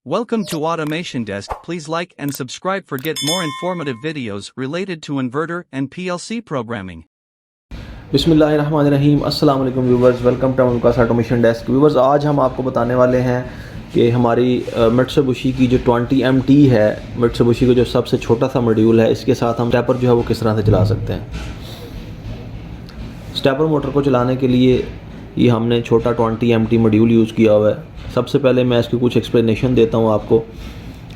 Welcome to Automation Desk. Please like and subscribe for get more informative videos related to inverter and PLC programming. बिस्मिल्लाहिर्रहमानिर्रहीम अस्सलाम वालेकुम viewers, welcome to उनका automation desk. Viewers, आज हम आपको बताने वाले हैं कि हमारी मित्सुबिशी की जो 20MT है, मित्सुबिशी का जो सबसे छोटा सा मॉड्यूल है, इसके साथ हम स्टेपर जो है वो किस तरह से चला सकते हैं। स्टेपर मोटर को चलाने के लिए ये हमने छोटा 20MT मॉड्यूल यूज़ किया हुआ है। सबसे पहले मैं इसकी कुछ एक्सप्लेनेशन देता हूँ आपको।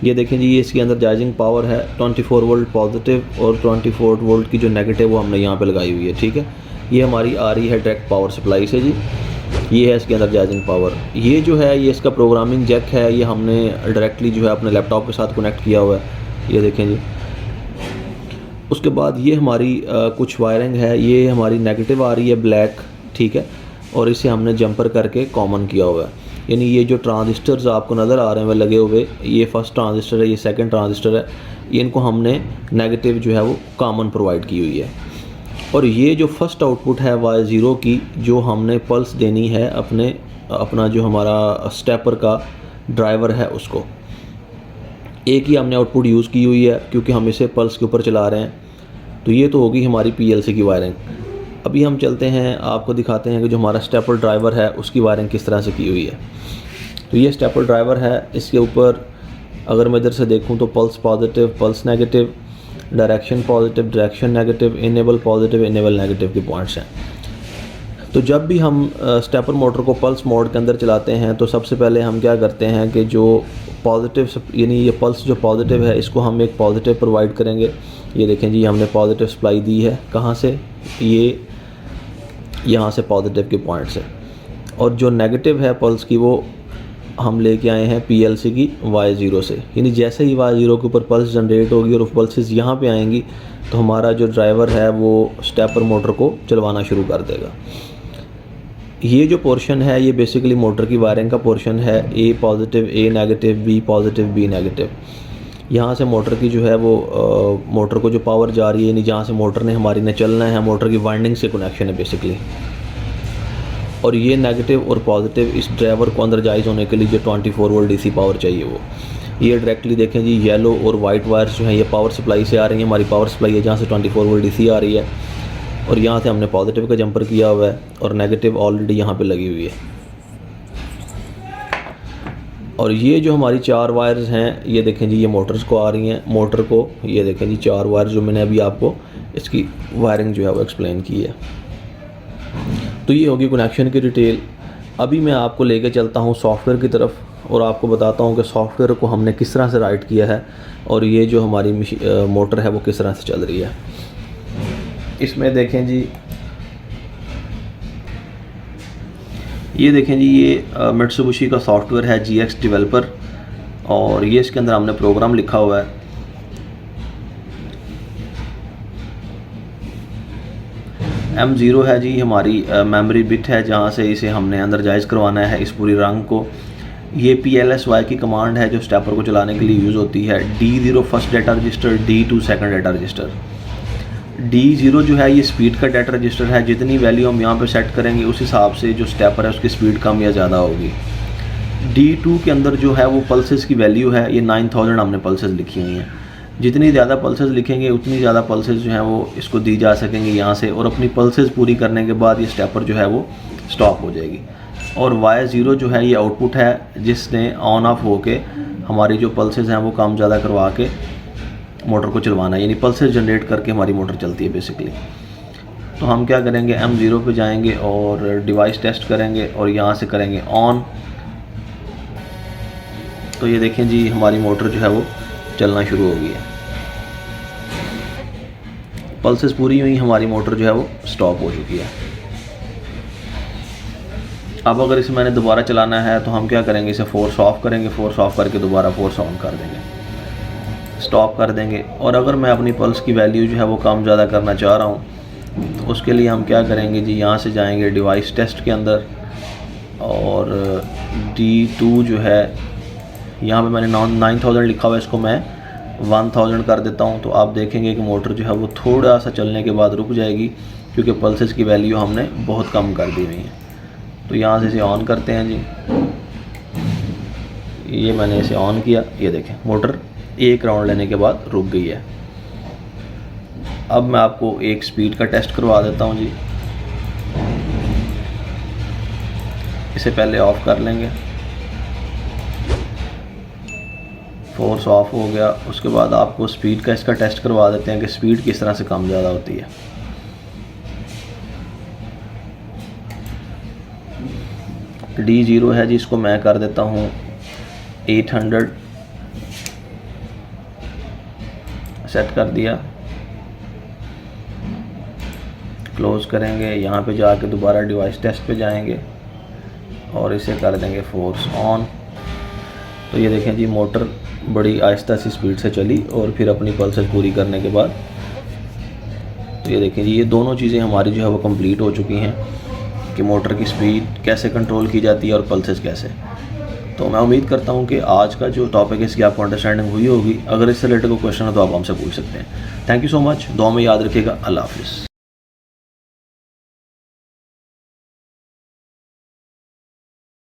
ये देखें जी, ये इसके अंदर चार्जिंग पावर है 24 वोल्ट पॉजिटिव और 24 वोल्ट की जो नेगेटिव वो हमने यहाँ पे लगाई हुई है। ठीक है, ये हमारी आ रही है डायरेक्ट पावर सप्लाई से जी। ये है इसके अंदर चार्जिंग पावर। ये जो है ये इसका प्रोग्रामिंग जैक है, ये हमने डायरेक्टली जो है अपने लैपटॉप के साथ कनेक्ट किया हुआ है। ये देखें जी। उसके बाद ये हमारी कुछ वायरिंग है। ये हमारी नेगेटिव आ रही है ब्लैक, ठीक है, और इसे हमने जंपर करके कॉमन किया हुआ है। यानी ये जो ट्रांजिस्टर्स आपको नज़र आ रहे हैं वे लगे हुए, ये फर्स्ट ट्रांजिस्टर है, ये सेकंड ट्रांजिस्टर है, ये इनको हमने नेगेटिव जो है वो कॉमन प्रोवाइड की हुई है। और ये जो फर्स्ट आउटपुट है Y0 की, जो हमने पल्स देनी है अपना जो हमारा स्टेपर का ड्राइवर है उसको, एक ही हमने आउटपुट यूज़ की हुई है क्योंकि हम इसे पल्स के ऊपर चला रहे हैं। तो ये तो होगी हमारी PLC की वायरिंग। अभी हम चलते हैं, आपको दिखाते हैं कि जो हमारा स्टेपर ड्राइवर है उसकी वायरिंग किस तरह से की हुई है। तो ये स्टेपर ड्राइवर है, इसके ऊपर अगर मैं इधर से देखूं तो pulse positive, pulse negative, direction positive, direction negative, enable positive, enable negative के पॉइंट्स हैं। तो जब भी हम स्टेपर मोटर को पल्स मोड के अंदर चलाते हैं तो सबसे पहले हम क्या करते हैं कि जो पॉजिटिव, यानी ये पल्स जो पॉजिटिव है इसको हम एक पॉजिटिव प्रोवाइड करेंगे। ये देखें जी, हमने पॉजिटिव सप्लाई दी है। कहाँ से? ये यहाँ से पॉजिटिव के पॉइंट से। और जो नेगेटिव है पल्स की, वो हम लेके आए हैं PLC की Y0 से। यानी जैसे ही Y0 के ऊपर पल्स जनरेट होगी और पल्सेस यहाँ पे आएंगी तो हमारा जो ड्राइवर है वो स्टेपर मोटर को चलवाना शुरू कर देगा। ये जो पोर्शन है ये बेसिकली मोटर की वायरिंग का पोर्शन है। A positive, A negative, B positive, B negative. यहाँ से मोटर की जो है वो मोटर को जो पावर जा रही है, यानी जहाँ से मोटर ने हमारी ने चलना है, मोटर की वाइंडिंग से कनेक्शन है बेसिकली। और ये नेगेटिव और पॉजिटिव इस ड्राइवर को अंदर जायज़ होने के लिए जो 24 वोल्ट DC पावर चाहिए वो, ये डायरेक्टली देखें जी, येलो और वाइट वायर्स जो हैं ये पावर सप्लाई से आ रही हैं। हमारी पावर सप्लाई है जहाँ से 24 वोल्ट DC आ रही है, और यहाँ से हमने पॉजिटिव का जंपर किया हुआ है और नेगेटिव ऑलरेडी यहाँ पे लगी हुई है। और ये जो हमारी 4 वायर्स हैं, ये देखें जी, ये मोटर्स को आ रही हैं। मोटर को ये देखें जी, 4 वायर जो मैंने अभी आपको इसकी वायरिंग जो है वो एक्सप्लेन की है। तो ये होगी कनेक्शन की डिटेल। अभी मैं आपको लेके चलता हूँ सॉफ्टवेयर की तरफ और आपको बताता हूँ कि सॉफ्टवेयर को हमने किस तरह से राइट किया है और ये जो हमारी मोटर है वो किस तरह से चल रही है। इसमें देखें जी, ये देखें जी, ये मित्सुबिशी का सॉफ्टवेयर है GX डेवलपर, और ये इसके अंदर हमने प्रोग्राम लिखा हुआ है। M0 है जी हमारी मेमोरी बिट है, जहाँ से इसे हमने अंदर जायज़ करवाना है इस पूरी रंग को। ये PLSY की कमांड है जो स्टेपर को चलाने के लिए यूज़ होती है। D0 first data register, D2 second data register. D0 जो है ये स्पीड का डाटा रजिस्टर है। जितनी वैल्यू हम यहाँ पे सेट करेंगे उस हिसाब से जो स्टेपर है उसकी स्पीड कम या ज़्यादा होगी। D2 के अंदर जो है वो पल्सेस की वैल्यू है, ये 9000 हमने पल्सेस लिखी हुई हैं। जितनी ज़्यादा पल्सेस लिखेंगे उतनी ज़्यादा पल्सेस जो हैं वो इसको दी जा सकेंगे यहाँ से, और अपनी पल्सेस पूरी करने के बाद ये स्टेपर जो है वो स्टॉप हो जाएगी। और Y0 जो है ये आउटपुट है जिसने ऑन ऑफ होके हमारी जो पल्सेस हैं वो कम ज़्यादा करवा के मोटर को चलवाना है, यानी पल्सेस जनरेट करके हमारी मोटर चलती है बेसिकली। तो हम क्या करेंगे, M0 पे जाएंगे और डिवाइस टेस्ट करेंगे और यहाँ से करेंगे ऑन। तो ये देखें जी, हमारी मोटर जो है वो चलना शुरू हो गई है। पल्सेस पूरी हुई, हमारी मोटर जो है वो स्टॉप हो चुकी है। अब अगर इसे मैंने दोबारा चलाना है तो हम क्या करेंगे, इसे फोर्स ऑफ करेंगे, फोर्स ऑफ करके दोबारा फोर्स ऑन कर देंगे, स्टॉप कर देंगे। और अगर मैं अपनी पल्स की वैल्यू जो है वो कम ज़्यादा करना चाह रहा हूँ तो उसके लिए हम क्या करेंगे जी, यहाँ से जाएंगे डिवाइस टेस्ट के अंदर और D2 जो है यहाँ पे मैंने 9000 लिखा हुआ है, इसको मैं 1000 कर देता हूँ। तो आप देखेंगे कि मोटर जो है वो थोड़ा सा चलने के बाद रुक जाएगी क्योंकि पल्सेस की वैल्यू हमने बहुत कम कर दी हुई है। तो यहाँ से इसे ऑन करते हैं जी। ये मैंने इसे ऑन किया, ये देखें मोटर एक राउंड लेने के बाद रुक गई है। अब मैं आपको एक स्पीड का टेस्ट करवा देता हूँ जी। इसे पहले ऑफ कर लेंगे, फोर्स ऑफ हो गया। उसके बाद आपको स्पीड का इसका टेस्ट करवा देते हैं कि स्पीड किस तरह से कम ज़्यादा होती है। D0 है जी, इसको मैं कर देता हूँ 800, सेट कर दिया। क्लोज करेंगे, यहाँ पे जाके दोबारा डिवाइस टेस्ट पे जाएंगे और इसे कर देंगे फोर्स ऑन। तो ये देखें जी मोटर बड़ी आहिस्ता सी स्पीड से चली और फिर अपनी पल्सेस पूरी करने के बाद तो ये देखें जी ये दोनों चीज़ें हमारी जो है वो कंप्लीट हो चुकी हैं कि मोटर की स्पीड कैसे कंट्रोल की जाती है और पल्सेस कैसे। तो मैं उम्मीद करता हूँ कि आज का जो टॉपिक है इसकी आपको अंडरस्टैंडिंग हुई होगी। अगर इससे रिलेटेड कोई क्वेश्चन हो तो आप हमसे पूछ सकते हैं। थैंक यू सो मच, दुआ में याद रखिएगा। अल्लाह हाफिज़।